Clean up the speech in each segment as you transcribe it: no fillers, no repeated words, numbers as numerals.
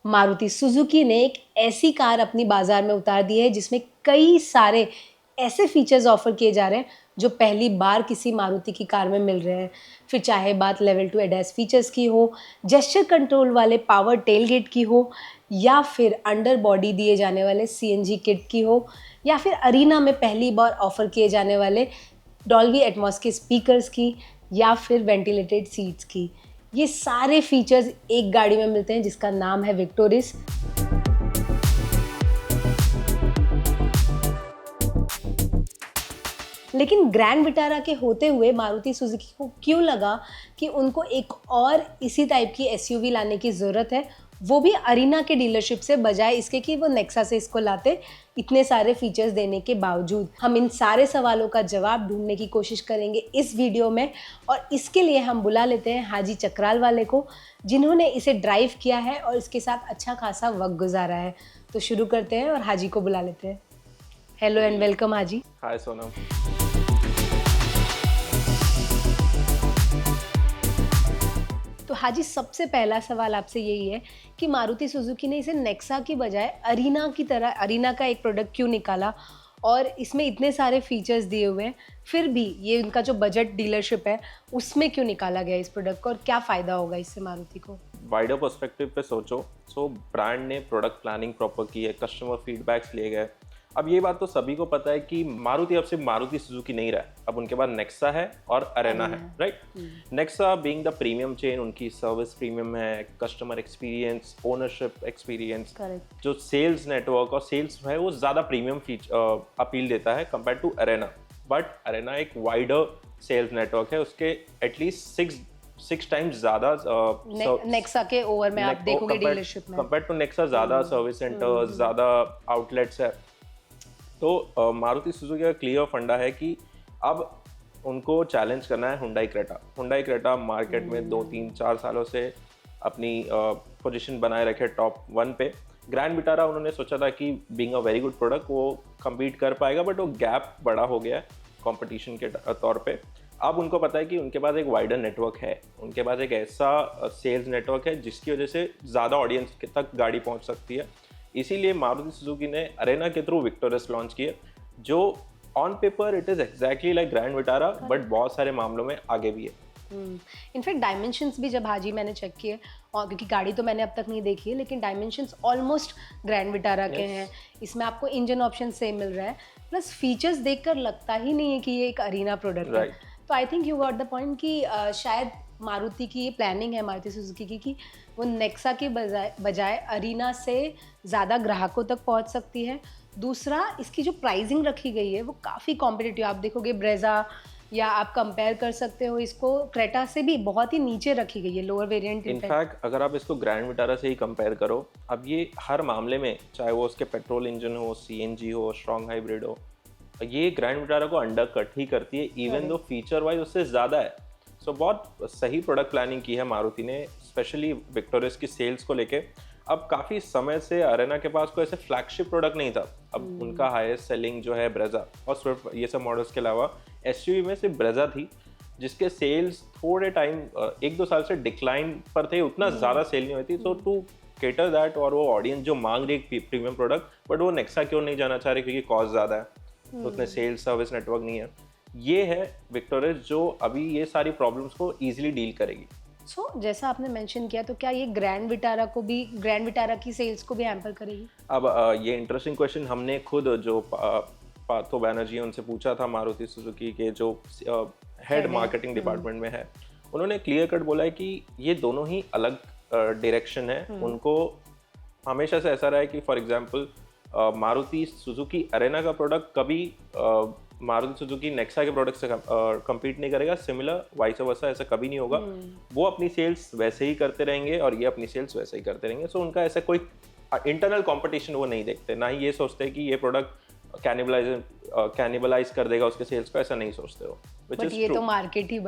Maruti Suzuki ने एक ऐसी कार अपनी बाजार में उतार दी है जिसमें कई सारे ऐसे फीचर्स ऑफर किए जा रहे हैं जो पहली बार किसी मारुति की कार में मिल रहे हैं। फिर चाहे बात लेवल 2 एडएस फीचर्स की हो, जेस्चर कंट्रोल वाले पावर टेलगेट की हो, या फिर अंडर बॉडी दिए जाने वाले सीएनजी किट की हो, या फिर अरीना में पहली बार ऑफर किए जाने वाले डॉल्बी एटमॉस के स्पीकर्स की, या फिर वेंटिलेटेड सीट्स की। ये सारे फीचर्स एक गाड़ी में मिलते हैं जिसका नाम है विक्टोरिस। लेकिन ग्रैंड विटारा के होते हुए मारुति सुजुकी को क्यों लगा कि उनको एक और इसी टाइप की एसयूवी लाने की ज़रूरत है, वो भी अरीना के डीलरशिप से, बजाय इसके कि वो नेक्सा से इसको लाते, इतने सारे फीचर्स देने के बावजूद। हम इन सारे सवालों का जवाब ढूंढने की कोशिश करेंगे इस वीडियो में, और इसके लिए हम बुला लेते हैं हाजी चक्राल वाले को, जिन्होंने इसे ड्राइव किया है और इसके साथ अच्छा खासा वक्त गुजारा है। तो शुरू करते हैं और हाजी को बुला लेते हैं। हेलो एंड वेलकम हाजी। हाय सोनम। तो हाजी, सबसे पहला सवाल आपसे यही है कि मारुति सुजुकी ने इसे नेक्सा की बजाय अरीना की तरह, अरीना का एक प्रोडक्ट क्यों निकाला, और इसमें इतने सारे फीचर्स दिए हुए हैं, फिर भी ये उनका जो बजट डीलरशिप है उसमें क्यों निकाला गया इस प्रोडक्ट को, और क्या फ़ायदा होगा इससे मारुति को? वाइडर पर्सपेक्टिव पे सोचो, ब्रांड ने प्रोडक्ट प्लानिंग प्रॉपर की है, कस्टमर फीडबैक्स लिए गए। अब ये बात तो सभी को पता है कि मारुति अब सिर्फ मारुति सुजुकी नहीं रहा है, अब उनके पास नेक्सा है और अरेना है, right. Nexa being the premium chain, उनकी सर्विस प्रीमियम है, कस्टमर एक्सपीरियंस, ओनरशिप एक्सपीरियंस, जो सेल्स नेटवर्क और सेल्स है वो ज़्यादा प्रीमियम अपील देता है compare to Arena. But Arena एक वाइडर सेल्स नेटवर्क है, उसके एटलीस्ट सिक्स टाइम्स ज़्यादा नेक्सा के ओवर में आप देखोगे डीलरशिप में, कंपेयर टू नेक्सा ज़्यादा सर्विस सेंटर्स, ज़्यादा आउटलेट्स है। तो मारुति सुजुकी का क्लियर फंडा है कि अब उनको चैलेंज करना है हुंडई क्रेटा मार्केट में 2-3-4 सालों से अपनी पोजीशन बनाए रखे टॉप 1 पे। ग्रैंड विटारा उन्होंने सोचा था कि being a very good product वो कम्पीट कर पाएगा, बट वो गैप बड़ा हो गया है कंपटीशन के तौर पे। अब उनको पता है कि उनके पास एक वाइडर नेटवर्क है, उनके पास एक ऐसा सेल्स नेटवर्क है जिसकी वजह से ज़्यादा ऑडियंस तक गाड़ी पहुँच सकती है। इसीलिए मारुति सुजुकी ने अरेना के थ्रू विक्टोरिस लॉन्च किया, जो on paper it is exactly like grand Vitara, but बहुत सारे मामलों में आगे भी है। इनफैक्ट डायमेंशंस भी जब हाजी मैंने चेक किए, और क्योंकि गाड़ी तो मैंने अब तक नहीं देखी है, लेकिन डायमेंशंस ऑलमोस्ट ग्रैंड विटारा के हैं। इसमें आपको इंजन ऑप्शन सेम मिल रहा है, प्लस फीचर्स देखकर लगता ही नहीं है कि ये एक अरीना प्रोडक्ट है। तो I think you got the point कि शायद मारुति की ये प्लानिंग है, मारुति सुजुकी की, कि वो नेक्सा के बजाय अरीना से ज़्यादा ग्राहकों तक पहुंच सकती है। दूसरा, इसकी जो प्राइसिंग रखी गई है वो काफ़ी कॉम्पिटिटिव, आप देखोगे ब्रेजा, या आप कंपेयर कर सकते हो इसको क्रेटा से भी बहुत ही नीचे रखी गई है, लोअर वेरिएंट। इनफैक्ट अगर आप इसको ग्रैंड विटारा से ही कंपेयर करो, अब ये हर मामले में, चाहे वो उसके पेट्रोल इंजन हो, सीएनजी हो, स्ट्रॉन्ग हाइब्रिड हो, ये ग्रैंड विटारा को अंडर कट ही करती है, इवन दो फीचर वाइज उससे ज़्यादा है। सो बहुत सही प्रोडक्ट प्लानिंग की है मारुति ने, स्पेशली विक्टोरिस की सेल्स को लेके। अब काफ़ी समय से अरेना के पास कोई ऐसे फ्लैगशिप प्रोडक्ट नहीं था। अब उनका हाईएस्ट सेलिंग जो है ब्रेजा और स्विफ्ट, ये सब मॉडल्स के अलावा एसयूवी में सिर्फ ब्रेजा थी, जिसके सेल्स थोड़े टाइम 1-2 साल से डिक्लाइन पर थे, उतना ज़्यादा सेल नहीं हुई थी। सो टू केटर दैट, और वो ऑडियंस जो मांग रही है प्रीमियम प्रोडक्ट, बट वो नेक्सा क्यों नहीं जाना चाह रहे, क्योंकि कॉस्ट ज़्यादा है, तो उतने सेल्स सर्विस नेटवर्क नहीं है। ये है विक्टोरिस जो अभी ये सारी प्रॉब्लम्स को इजीली डील करेगी। जैसा आपने मेंशन किया, तो क्या ये ग्रैंड विटारा की सेल्स को भी हैम्पर करेगी? अब ये इंटरेस्टिंग क्वेश्चन हमने खुद जो पार्थो बैनर्जी उनसे पूछा था, मारुति सुजुकी के जो हेड मार्केटिंग डिपार्टमेंट में है। उन्होंने क्लियर कट बोला है कि ये दोनों ही अलग डायरेक्शन है। उनको हमेशा से ऐसा रहा है कि for example Maruti Suzuki Arena का प्रोडक्ट कभी मारुति सुजुकी नेक्सा के प्रोडक्ट से compete नहीं करेगा, सिमिलर वाइस वर्सा ऐसा कभी नहीं होगा। वो अपनी सेल्स वैसे ही करते रहेंगे और ये अपनी सेल्स वैसे ही करते रहेंगे। सो उनका ऐसा कोई इंटरनल कंपटीशन वो नहीं देखते, ना ही ये सोचते कि ये प्रोडक्ट कैनिबलाइज कर देगा उसके सेल्स को, ऐसा नहीं सोचते हो। बट ये तो मार्केट ही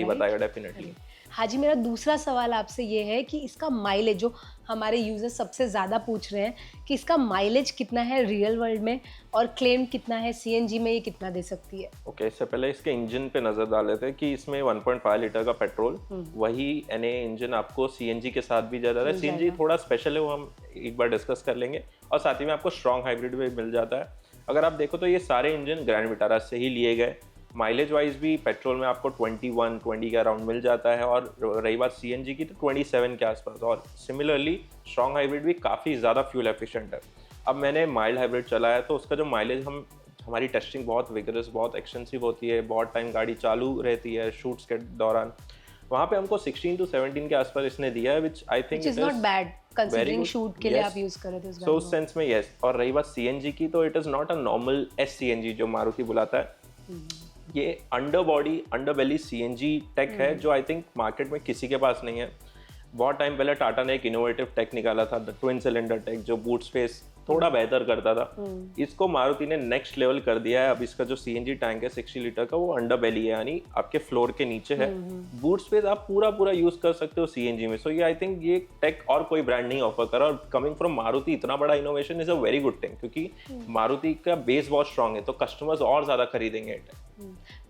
बताएगा डेफिनेटली। हाँ जी, मेरा दूसरा सवाल आपसे ये है कि इसका माइलेज, जो हमारे यूज़र सबसे ज़्यादा पूछ रहे हैं कि इसका माइलेज कितना है रियल वर्ल्ड में और क्लेम कितना है सीएनजी में, ये कितना दे सकती है? ओके, इससे पहले इसके इंजन पे नजर डाल लेते हैं कि इसमें 1.5 लीटर का पेट्रोल, वही एनए इंजन आपको सीएनजी के साथ भी जा रहा है। मिल सीएनजी जाएगा। थोड़ा स्पेशल है, वो हम एक बार डिस्कस कर लेंगे, और साथ ही में आपको स्ट्रॉन्ग हाइब्रिड भी मिल जाता है। अगर आप देखो तो ये सारे इंजन ग्रैंड विटारा से ही लिए गए। माइलेज वाइज भी पेट्रोल में आपको 20 के अराउंड मिल जाता है, और रही बात सीएनजी की तो 27 के आसपास। और सिमिलरली स्ट्रॉन्ग हाइब्रिड भी काफ़ी ज़्यादा फ्यूल एफिशिएंट है। अब मैंने माइल्ड हाइब्रिड चलाया तो उसका जो माइलेज, हमारी टेस्टिंग बहुत विगरस, बहुत एक्सटेंसिव होती है, बहुत टाइम गाड़ी चालू रहती है शूट्स के दौरान, वहाँ पे हमको 16 to 17 के आसपास इसने दिया है, which I think Which is not bad considering good. Shoot के लिए Yes. आप यूज़ कर रहे थे उस सो गाड़ी उस सेंस में यस। और रही बात सीएनजी की, तो it is not a normal S CNG जो मारुति बुलाता है। ये अंडर बॉडी अंडर बेली सीएनजी टेक है, जो आई थिंक मार्केट में किसी के पास नहीं है। बहुत टाइम पहले टाटा ने एक इनोवेटिव टेक निकाला था, द ट्विन सिलेंडर टेक, जो बूट स्पेस थोड़ा बेहतर करता था। इसको मारुति ने नेक्स्ट लेवल कर दिया है। अब इसका जो सीएनजी टैंक है 60 लीटर का, वो अंडर बेली है, यानी आपके फ्लोर के नीचे है। बूट स्पेस आप पूरा यूज कर सकते हो सीएनजी में। सो ये आई थिंक ये टेक और कोई ब्रांड नहीं ऑफर कर रहा, और कमिंग फ्रॉम मारुति इतना बड़ा innovation is a very good thing, क्योंकि मारुति का बेस बहुत स्ट्रांग है, तो कस्टमर्स और ज्यादा खरीदेंगे।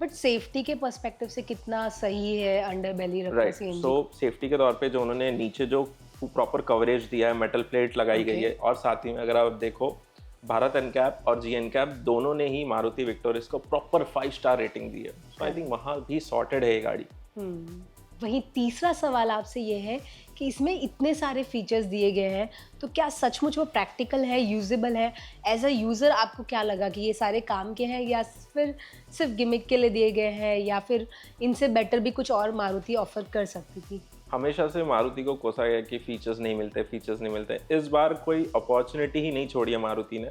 बट सेफ्टी के पर्सपेक्टिव से कितना सही है अंडर बेली रखना राइट, सीएनजी? सो सेफ्टी के तौर पे जो उन्होंने नीचे जो प्रॉपर कवरेज दिया है, मेटल प्लेट लगाई गई है, और साथ ही में अगर आप देखो भारत एनकैप और जी एनकैप दोनों ने ही मारुति विक्टोरियस को प्रॉपर 5 स्टार रेटिंग दी है। सो आई थिंक वहाँ भी सॉर्टेड है ये गाड़ी। वहीं तीसरा सवाल आपसे ये है कि इसमें इतने सारे फीचर्स दिए गए हैं, तो क्या सचमुच वो प्रैक्टिकल है, यूजेबल है? एज अ यूज़र आपको क्या लगा कि ये सारे काम के हैं, या फिर सिर्फ गिमिक के लिए दिए गए हैं, या फिर इनसे बेटर भी कुछ और मारुति ऑफर कर सकती थी? हमेशा से मारुति को कोसा गया कि फीचर्स नहीं मिलते। इस बार कोई अपॉर्चुनिटी ही नहीं छोड़ी है मारुति ने।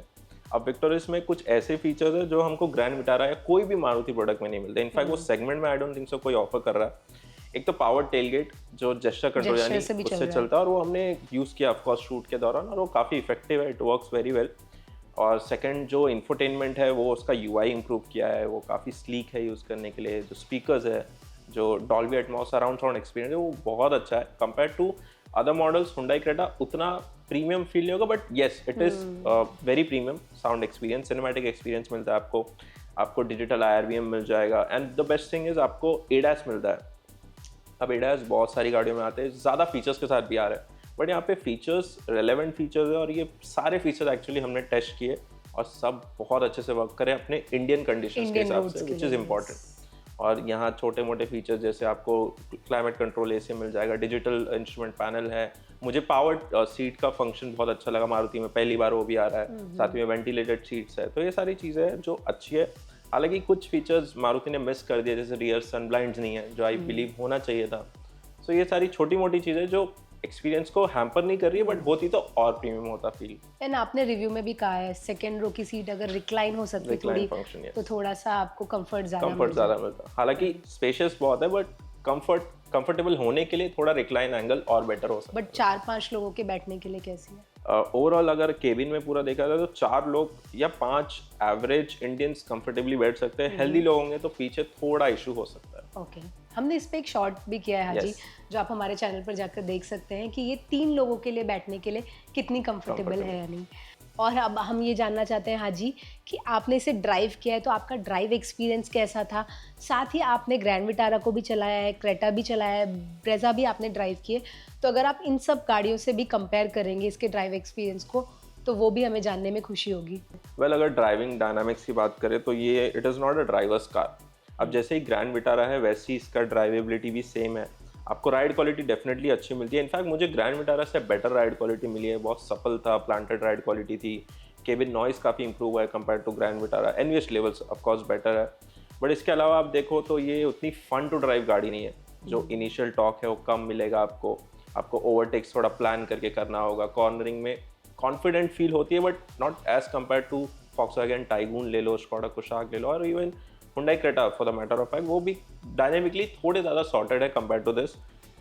अब विक्टोरियस में कुछ ऐसे फीचर्स है जो हमको ग्रैंड विटारा या कोई भी मारुति प्रोडक्ट में नहीं मिलते। इनफैक्ट वो सेगमेंट में आई डोंट थिंक सो कोई ऑफर कर रहा है। एक तो पावर टेलगेट जो जेस्चर कंट्रोल यानी उससे चलता है, और वो हमने यूज़ किया ऑफकोर्स शूट के दौरान, और वो काफ़ी इफेक्टिव है, इट वर्क्स वेरी वेल। और सेकंड जो इंफोटेनमेंट है, वो उसका यूआई इंप्रूव किया है, वो काफ़ी स्लीक है यूज़ करने के लिए। जो स्पीकर्स है, जो Dolby Atmos surround sound experience है, वो बहुत अच्छा है compare to other models. Hyundai Creta उतना प्रीमियम फील नहीं होगा, but yes it is very premium sound experience, cinematic experience मिलता है आपको डिजिटल IRBM मिल जाएगा, and the best thing is आपको ADAS मिलता है। अब ADAS बहुत सारी गाड़ियों में आते हैं, ज़्यादा फीचर्स के साथ भी आ रहे हैं, बट यहाँ पे फीचर्स रेलेवेंट फीचर्स है, और ये सारे फीचर्स एक्चुअली हमने टेस्ट किए और सब बहुत अच्छे से वर्क करें अपने इंडियन कंडीशंस के हिसाब से, विच इज़ इम्पॉर्टेंट। और यहाँ छोटे मोटे फीचर्स जैसे आपको क्लाइमेट कंट्रोल AC मिल जाएगा, डिजिटल इंस्ट्रूमेंट पैनल है। मुझे पावर सीट का फंक्शन बहुत अच्छा लगा मारुति में, पहली बार वो भी आ रहा है। साथ में वेंटिलेटेड सीट्स है, तो ये सारी चीज़ें हैं जो अच्छी है। हालांकि कुछ फीचर्स मारुति ने मिस कर दिए, जैसे रियर सन ब्लाइंड्स नहीं है, जो आई बिलीव होना चाहिए था। सो ये सारी छोटी मोटी चीज़ें जो एक्सपीरियंस को हैम्पर नहीं कर रही है, बट होती तो और प्रीमियम होता फील। एंड आपने रिव्यू में भी कहा है सेकंड रो की सीट अगर रिक्लाइन हो सकती थोड़ी, तो थोड़ा सा आपको कंफर्ट ज़्यादा मिलता। हालांकि स्पेशियस बहुत है, बट कंफर्टेबल होने के लिए थोड़ा रिक्लाइन एंगल और बेटर हो सकता है। बट 4-5 लोगों के बैठने के लिए कैसी है? ओवरऑल अगर केबिन में पूरा देखा जाए तो 4 लोग या 5 एवरेज इंडियंस कंफर्टेबली बैठ सकते हैं। हेल्दी लोग होंगे तो पीछे थोड़ा इशू हो सकता है। ओके, हमने इस पे एक शॉर्ट भी किया है हाजी, जो आप हमारे चैनल पर जाकर देख सकते हैं कि ये 3 लोगों के लिए बैठने के लिए कितनी कंफर्टेबल है या नहीं। और अब हम ये जानना चाहते हैं हाजी कि आपने इसे ड्राइव किया है, तो आपका ड्राइव एक्सपीरियंस कैसा था? साथ ही आपने ग्रैंड विटारा को भी चलाया है, क्रेटा भी चलाया है, ब्रेजा भी आपने ड्राइव किए, तो अगर आप इन सब गाड़ियों से भी कंपेयर करेंगे इसके ड्राइव एक्सपीरियंस को, तो वो भी हमें जानने में खुशी होगी। वेल, अगर ड्राइविंग डायनामिक्स की बात करें तो ये it is not a drivers car. अब जैसे ही ग्रैंड विटारा है, वैसे ही इसका ड्राइवेबिलिटी भी सेम है। आपको राइड क्वालिटी डेफिनेटली अच्छी मिलती है। इनफैक्ट मुझे ग्रैंड विटारा से बेटर राइड क्वालिटी मिली है, बहुत सफल था, प्लांटेड राइड क्वालिटी थी। केबिन नॉइस काफ़ी इंप्रूव हुआ है compare to Grand Vitara. NVH levels of course better है, बट इसके अलावा आप देखो तो ये उतनी फन टू ड्राइव गाड़ी नहीं है। जो इनिशियल टॉक है वो कम मिलेगा आपको ओवरटेक्स थोड़ा प्लान करके करना होगा। कॉर्नरिंग में कॉन्फिडेंट फील होती है, but not as compared to Volkswagen Taigun ले लो, स्कोडा कुशाक ले लो, और even Hyundai Creta for the matter of fact, वो भी डायनेमिकली थोड़े ज़्यादा सॉर्टेड है compare to this.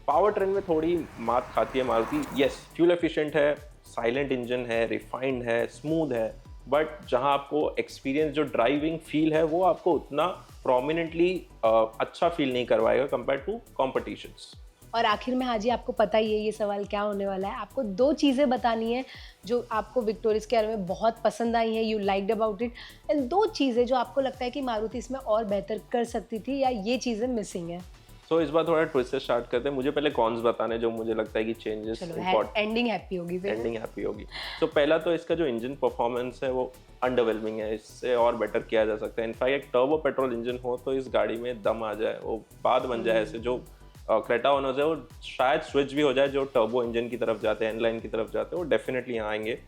Power train में थोड़ी मात खाती है मारुति। येस, फ्यूल एफिशिएंट है, साइलेंट इंजन है, रिफाइंड है, स्मूथ है, बट जहां आपको एक्सपीरियंस जो ड्राइविंग फील है वो आपको उतना प्रोमिनेंटली अच्छा फील नहीं करवाएगा कंपेयर टू कॉम्पिटिशंस। और आखिर में हाजी आपको पता ही है ये सवाल क्या होने वाला है, आपको 2 चीज़ें बतानी है जो आपको विक्टोरियस के बारे में बहुत पसंद आई हैं, you liked about it, and 2 चीज़ें जो आपको लगता है कि मारुति इसमें और बेहतर कर सकती थी या ये चीज़ें मिसिंग हैं। तो इस बार थोड़ा ट्विस्ट से स्टार्ट करते हैं। मुझे पहले कॉन्स बताने जो मुझे लगता है कि चेंजेस चलो एंडिंग हैप्पी होगी फिर। एंडिंग हैप्पी होगी। तो पहला तो इसका जो इंजन परफॉर्मेंस है वो अंडरवेलमिंग है, इससे और बेटर किया जा सकता है। इनफैक्ट एक टर्बो पेट्रोल इंजन हो तो इस गाड़ी में दम आ जाए, वो बात बन जाए ऐसे जो क्रेटा ओनर्स है वो शायद स्विच भी हो जाए, जो टर्बो इंजन की तरफ जाते हैं, एनलाइन की तरफ जाते हैं, वो डेफिनेटली यहाँ आएंगे।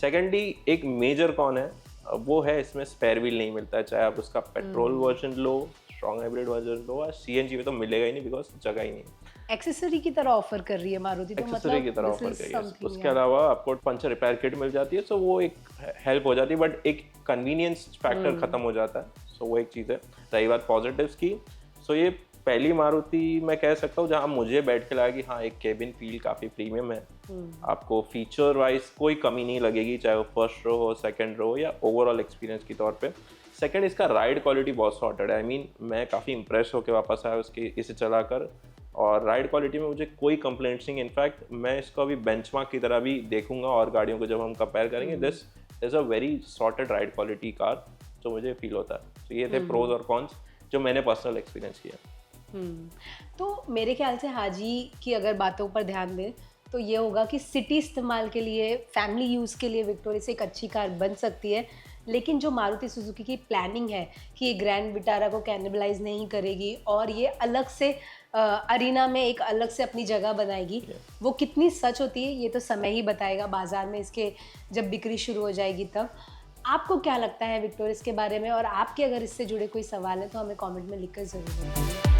सेकेंडली एक मेजर कौन है वो है इसमें स्पेयर व्हील नहीं मिलता है, चाहे आप उसका पेट्रोल वर्जन लो, स्ट्रॉन्ग हाइब्रिड वर्जन लो, और सीएनजी में तो मिलेगा ही नहीं बिकॉज जगह ही नहीं। एक्सेसरी की तरह ऑफर कर रही है मारुति, तो एक्सेसरी की तरह ऑफर कर रही है। उसके अलावा आपको पंचर रिपेयर किट मिल जाती है, सो वो एक हेल्प हो जाती है, बट एक कन्वीनियंस फैक्टर खत्म हो जाता है, सो वो एक चीज़ है। रही बात पॉजिटिव्स की, सो ये पहली मारुति मैं कह सकता हूँ जहाँ मुझे बैठ के लगा कि हाँ एक केबिन फील काफ़ी प्रीमियम है। आपको फीचर वाइज कोई कमी नहीं लगेगी, चाहे वो फर्स्ट रो हो, सेकंड रो, या ओवरऑल एक्सपीरियंस के तौर पे। सेकंड, इसका राइड क्वालिटी बहुत सॉर्टेड है। आई मीन मैं काफ़ी इंप्रेस होकर वापस आया उसके इसे चलाकर, और राइड क्वालिटी में मुझे कोई कंप्लेंट्स नहीं। इनफैक्ट मैं इसको अभी बेंचमार्क की तरह भी देखूंगा और गाड़ियों को जब हम कंपेयर करेंगे, this is a very sorted ride quality car जो मुझे फील होता है। तो ये थे प्रोज और कॉन्स जो मैंने पर्सनल एक्सपीरियंस किया। तो मेरे ख्याल से हाजी की अगर बातों पर ध्यान दें तो ये होगा कि सिटी इस्तेमाल के लिए, फैमिली यूज़ के लिए विक्टोरियस एक अच्छी कार बन सकती है, लेकिन जो मारुति सुजुकी की प्लानिंग है कि ये ग्रैंड विटारा को कैनिबलाइज नहीं करेगी और ये अलग से अरीना में एक अलग से अपनी जगह बनाएगी, वो कितनी सच होती है ये तो समय ही बताएगा, बाजार में इसके जब बिक्री शुरू हो जाएगी तब। आपको क्या लगता है विक्टोरियस के बारे में, और आपके अगर इससे जुड़े कोई सवाल है तो हमें कमेंट में लिखकर ज़रूर बताइए।